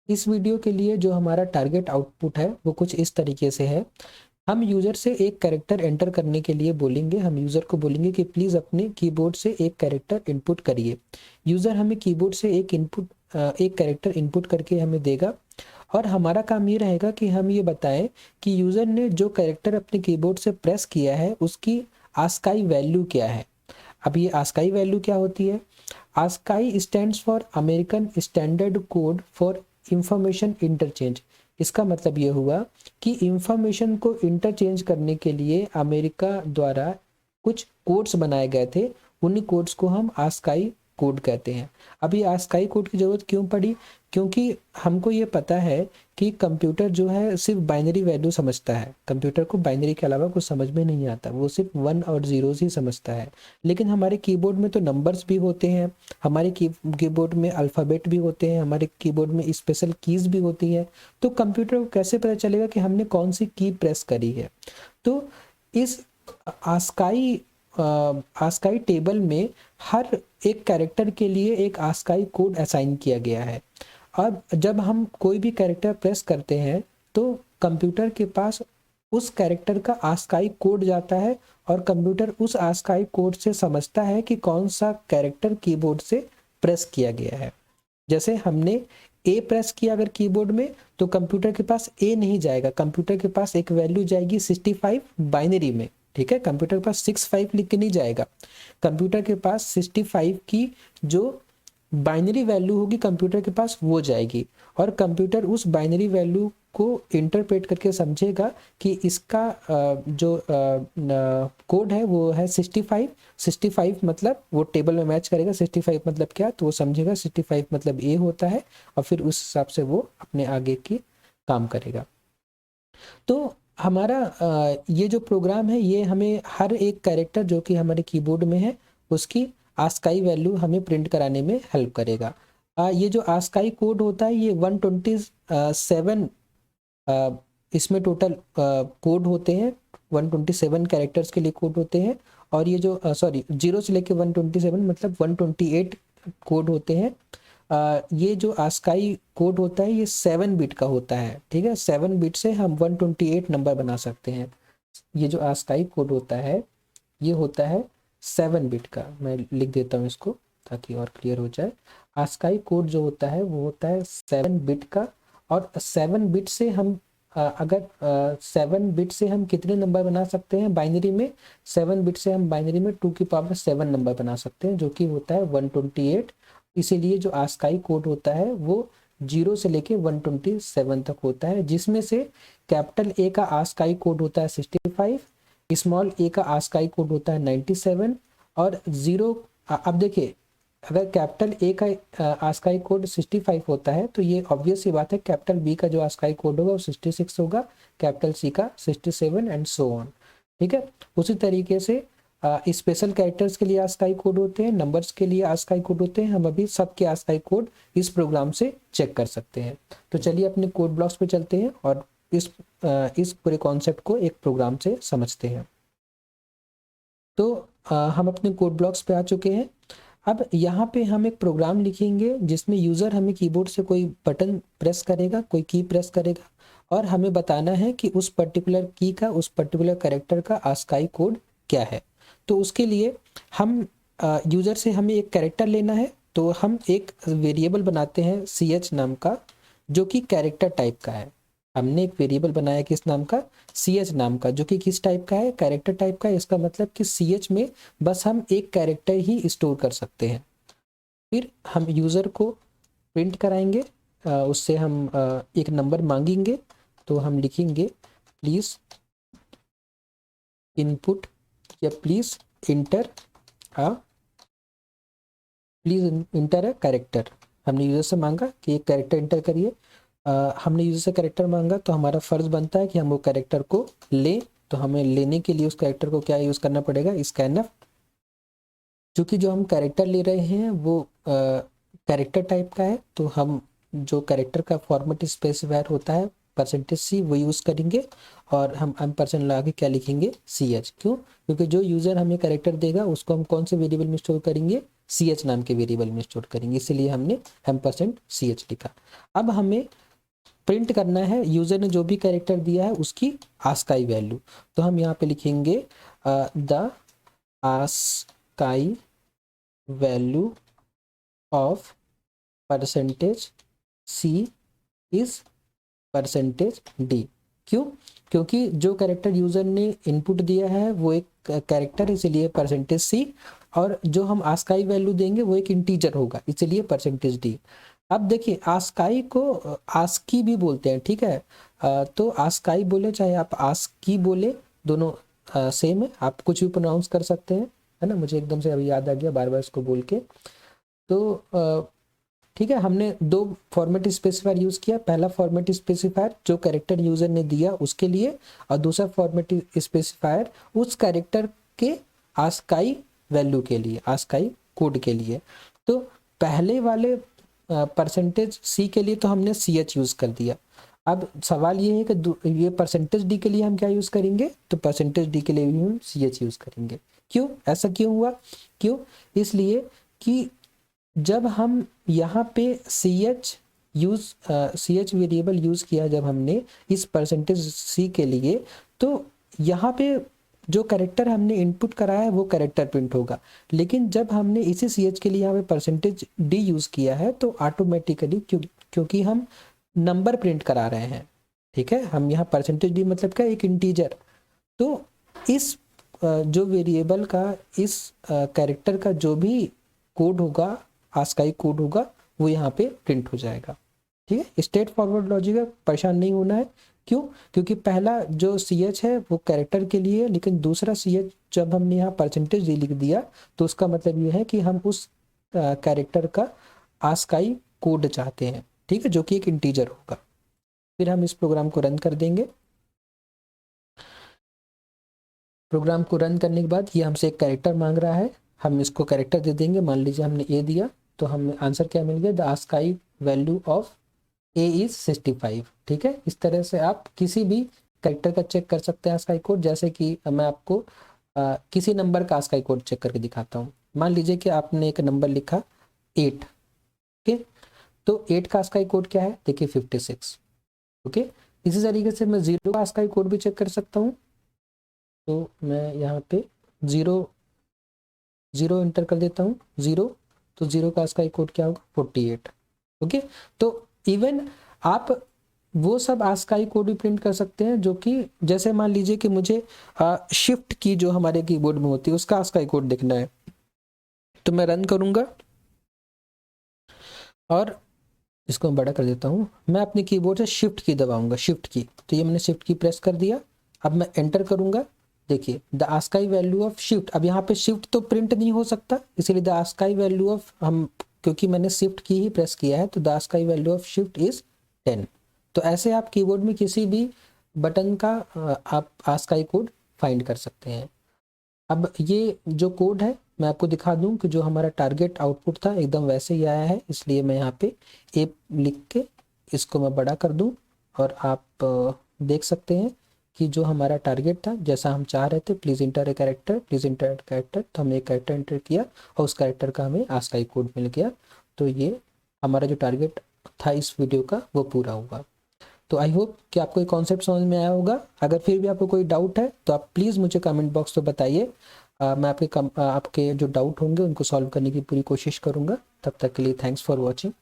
इस वीडियो के लिए जो हमारा टारगेट आउटपुट है वो कुछ इस तरीके से है। हम यूज़र से एक कैरेक्टर एंटर करने के लिए बोलेंगे, हम यूज़र को बोलेंगे कि प्लीज़ अपने कीबोर्ड से एक कैरेक्टर इनपुट करिए। यूज़र हमें कीबोर्ड से एक कैरेक्टर इनपुट करके हमें देगा और हमारा काम ये रहेगा कि हम ये बताएं कि यूज़र ने जो कैरेक्टर अपने कीबोर्ड से प्रेस किया है उसकी आस्काई वैल्यू क्या है। अब ये आस्काई वैल्यू क्या होती है? ASCII stands for American standard code for information interchange. इसका मतलब ये हुआ कि इंफॉर्मेशन को इंटरचेंज करने के लिए अमेरिका द्वारा कुछ कोड्स बनाए गए थे, उन्हीं कोड्स को हम आस्काई कोड कहते हैं। अब ये आस्काई कोड की ज़रूरत क्यों पड़ी? क्योंकि हमको ये पता है कि कंप्यूटर जो है सिर्फ बाइनरी वैल्यू समझता है। कंप्यूटर को बाइनरी के अलावा कुछ समझ में नहीं आता, वो सिर्फ 1 और 0 ही समझता है। लेकिन हमारे कीबोर्ड में तो नंबर्स भी होते हैं, हमारे कीबोर्ड में अल्फ़ाबेट भी होते हैं, हमारे कीबोर्ड में स्पेशल कीज़ भी होती हैं। तो कंप्यूटर को कैसे पता चलेगा कि हमने कौन सी की प्रेस करी है? तो इस आस्काई आस्काई टेबल में हर एक कैरेक्टर के लिए एक आस्काई कोड असाइन किया गया है। अब जब हम कोई भी कैरेक्टर प्रेस करते हैं तो कंप्यूटर के पास उस कैरेक्टर का आस्काई कोड जाता है और कंप्यूटर उस आस्काई कोड से समझता है कि कौन सा कैरेक्टर कीबोर्ड से प्रेस किया गया है। जैसे हमने ए प्रेस किया अगर कीबोर्ड में तो कंप्यूटर के पास ए नहीं जाएगा, कंप्यूटर के पास एक वैल्यू जाएगी 65 बाइनरी में। ठीक है, कंप्यूटर के पास 65 लिख के नहीं जाएगा, कंप्यूटर के पास 65 की जो बाइनरी वैल्यू होगी कंप्यूटर के पास वो जाएगी और कंप्यूटर उस बाइनरी वैल्यू को इंटरप्रेट करके समझेगा कि इसका जो कोड है वो है 65 मतलब वो टेबल में मैच करेगा। 65 मतलब क्या, तो वो समझेगा 65 मतलब ए होता है और फिर उस हिसाब से वो अपने आगे की काम करेगा। तो हमारा ये जो प्रोग्राम है ये हमें हर एक कैरेक्टर जो कि हमारे कीबोर्ड में है उसकी आस्काई वैल्यू हमें प्रिंट कराने में हेल्प करेगा। ये जो आस्काई कोड होता है ये 127 इसमें टोटल कोड होते हैं, 127 कैरेक्टर्स के लिए कोड होते हैं और ये जो 0 से लेके 127 मतलब 128 कोड होते हैं। ये जो आस्काई कोड होता है ये 7 बिट का होता है। ठीक है, 7 बिट से हम 128 नंबर बना सकते हैं। ये जो आस्काई कोड होता है ये होता है 7 बिट का। मैं लिख देता हूँ इसको ताकि और क्लियर हो जाए। आस्काई कोड जो होता है वो होता है 7 बिट का और 7 बिट से हम अगर 7 बिट से हम कितने नंबर बना सकते हैं बाइनरी में? 7 बिट से हम बाइनरी में 2 की पावर 7 नंबर बना सकते हैं जो कि होता है 128। इसीलिए जो आस्काई कोड होता है वो 0 से लेके 127 तक होता है, जिसमें से कैपिटल ए का आस्काई कोड होता है 65, स्मॉल ए का आस्काई कोड होता है 97 और 0। अब देखिए अगर कैपिटल ए का आस्काई कोड 65 होता है तो ये ऑब्वियस सी बात है कैपिटल बी का जो आस्काई कोड होगा वो 66 होगा, कैपिटल सी का 67 एंड सो ऑन। ठीक है, उसी तरीके से स्पेशल कैरेक्टर्स के लिए आस्काई कोड होते हैं, नंबर्स के लिए आस्काई कोड होते हैं। हम अभी सबके आस्काई कोड इस प्रोग्राम से चेक कर सकते हैं। तो चलिए अपने कोड ब्लॉक्स पे चलते हैं और इस पूरे कॉन्सेप्ट को एक प्रोग्राम से समझते हैं। तो हम अपने कोड ब्लॉक्स पे आ चुके हैं। अब यहाँ पे हम एक प्रोग्राम लिखेंगे जिसमें यूज़र हमें कीबोर्ड से कोई बटन प्रेस करेगा, कोई की प्रेस करेगा और हमें बताना है कि उस पर्टिकुलर की का, उस पर्टिकुलर कैरेक्टर का आस्काई कोड क्या है। तो उसके लिए हम यूज़र से हमें एक कैरेक्टर लेना है, तो हम एक वेरिएबल बनाते हैं ch नाम का जो कि कैरेक्टर टाइप का है। हमने एक वेरिएबल बनाया किस नाम का? ch नाम का, जो कि किस टाइप का है? कैरेक्टर टाइप का है। इसका मतलब कि ch में बस हम एक कैरेक्टर ही स्टोर कर सकते हैं। फिर हम यूज़र को प्रिंट कराएंगे, उससे हम एक नंबर मांगेंगे। तो हम लिखेंगे प्लीज़ इनपुट या प्लीज़ इंटर अ कैरेक्टर। हमने यूज़र से मांगा कि एक कैरेक्टर इंटर करिए। हमने यूज़र से कैरेक्टर मांगा तो हमारा फ़र्ज़ बनता है कि हम वो कैरेक्टर को लें। तो हमें लेने के लिए उस कैरेक्टर को क्या यूज़ करना पड़ेगा? स्कैनफ। क्योंकि जो हम कैरेक्टर ले रहे हैं वो कैरेक्टर टाइप का है तो हम जो कैरेक्टर का फॉर्मेट स्पेसिफायर होता है %c वो यूज़ करेंगे और हम % लगा के क्या लिखेंगे? ch। क्यों? क्योंकि जो यूज़र हमें कैरेक्टर देगा उसको हम कौन से वेरिएबल में स्टोर करेंगे? ch नाम के वेरिएबल में स्टोर करेंगे, इसीलिए हमने %ch लिखा। अब हमें प्रिंट करना है यूजर ने जो भी कैरेक्टर दिया है उसकी आस्काई वैल्यू, तो हम यहाँ पे लिखेंगे the ASCII value of %c is %d। क्यों? क्योंकि जो कैरेक्टर यूजर ने इनपुट दिया है वो एक कैरेक्टर, इसलिए %c, और जो हम आस्काई वैल्यू देंगे वो एक इंटीजर होगा, इसलिए %d। अब देखिए आस्काई को आस्की भी बोलते हैं, ठीक है, तो आस्काई बोले चाहे आप आस्की बोले, दोनों सेम है, आप कुछ भी प्रोनाउंस कर सकते हैं, है ना। मुझे एकदम से अभी याद आ गया बार बार इसको बोल के। तो ठीक है, हमने दो फॉर्मेट स्पेसिफायर यूज़ किया। पहला फॉर्मेट स्पेसिफायर जो कैरेक्टर यूज़र ने दिया उसके लिए, और दूसरा फॉर्मेट स्पेसिफायर उस कैरेक्टर के आस्काई वैल्यू के लिए, आस्काई कोड के लिए। तो पहले वाले %c के लिए तो हमने ch यूज़ कर दिया। अब सवाल ये है कि ये %d के लिए हम क्या यूज़ करेंगे, तो %d के लिए भी हम ch यूज़ करेंगे। क्यों? ऐसा क्यों हुआ? क्यों? इसलिए कि जब हम यहाँ पे ch वेरिएबल यूज़ किया जब हमने इस %c के लिए, तो यहाँ पे जो कैरेक्टर हमने इनपुट कराया है वो कैरेक्टर प्रिंट होगा। लेकिन जब हमने इसी ch के लिए यहाँ पे %d यूज़ किया है तो ऑटोमेटिकली क्योंकि हम नंबर प्रिंट करा रहे हैं, ठीक है, हम यहाँ %d मतलब क्या, एक इंटीजर, तो इस जो वेरिएबल का इस कैरेक्टर का जो भी कोड होगा, आस्काई कोड होगा, वो यहाँ पे प्रिंट हो जाएगा। ठीक है, स्ट्रेट फॉरवर्ड लॉजिक है, परेशान नहीं होना है। क्यों? क्योंकि पहला जो ch है वो कैरेक्टर के लिए, लेकिन दूसरा ch जब हमने यहाँ %d लिख दिया तो उसका मतलब ये है कि हम उस कैरेक्टर का आस्काई कोड चाहते हैं, ठीक है, जो कि एक इंटीजर होगा। फिर हम इस प्रोग्राम को रन कर देंगे। प्रोग्राम को रन करने के बाद ये हमसे एक कैरेक्टर मांग रहा है, हम इसको कैरेक्टर दे देंगे। मान लीजिए हमने a दिया, तो हमें आंसर क्या मिल गया, the ASCII value of a is 65। ठीक है, इस तरह से आप किसी भी कैरेक्टर का चेक कर सकते हैं आस्काई कोड। जैसे कि मैं आपको किसी नंबर का आस्काई कोड चेक करके दिखाता हूँ। मान लीजिए कि आपने एक नंबर लिखा 8, ओके, तो 8 का आस्काई कोड क्या है, देखिए 56। ओके, इसी तरीके से मैं 0 का आस्काई कोड भी चेक कर सकता हूँ। तो मैं यहाँ पे 0 एंटर कर देता हूँ, 0, तो 0 का आस्काई कोड क्या होगा, 48। ओके, तो इवन आप वो सब आस्काई कोड भी प्रिंट कर सकते हैं जो कि, जैसे मान लीजिए कि मुझे शिफ्ट की जो हमारे कीबोर्ड में होती है उसका आस्काई कोड देखना है, तो मैं रन करूंगा और इसको मैं बड़ा कर देता हूँ। मैं अपने कीबोर्ड से शिफ्ट की दबाऊंगा, शिफ्ट की, तो ये मैंने शिफ्ट की प्रेस कर दिया। अब मैं एंटर करूंगा, देखिए the ASCII value of shift. अब यहाँ पे शिफ्ट तो प्रिंट नहीं हो सकता, इसीलिए द आस्काई वैल्यू ऑफ, हम क्योंकि मैंने शिफ्ट की ही प्रेस किया है, तो the ASCII value of shift is 10। तो ऐसे आप कीबोर्ड में किसी भी बटन का आप आस्काई कोड फाइंड कर सकते हैं। अब ये जो कोड है मैं आपको दिखा दूं कि जो हमारा टारगेट आउटपुट था एकदम वैसे ही आया है, इसलिए मैं यहाँ पे ए लिख के इसको मैं बड़ा कर दूं और आप देख सकते हैं कि जो हमारा टारगेट था, जैसा हम चाह रहे थे, please inter a character, please inter a character, तो हमने एक कैरेक्टर इंटर किया और उस कैरेक्टर का हमें आस्काई कोड मिल गया। तो ये हमारा जो टारगेट था इस वीडियो का वो पूरा हुआ। तो आई होप कि आपको ये कॉन्सेप्ट समझ में आया होगा। अगर फिर भी आपको कोई डाउट है तो आप प्लीज़ मुझे कमेंट बॉक्स में बताइए। मैं आपके जो डाउट होंगे उनको सॉल्व करने की पूरी कोशिश करूँगा। तब तक के लिए थैंक्स फॉर वॉचिंग।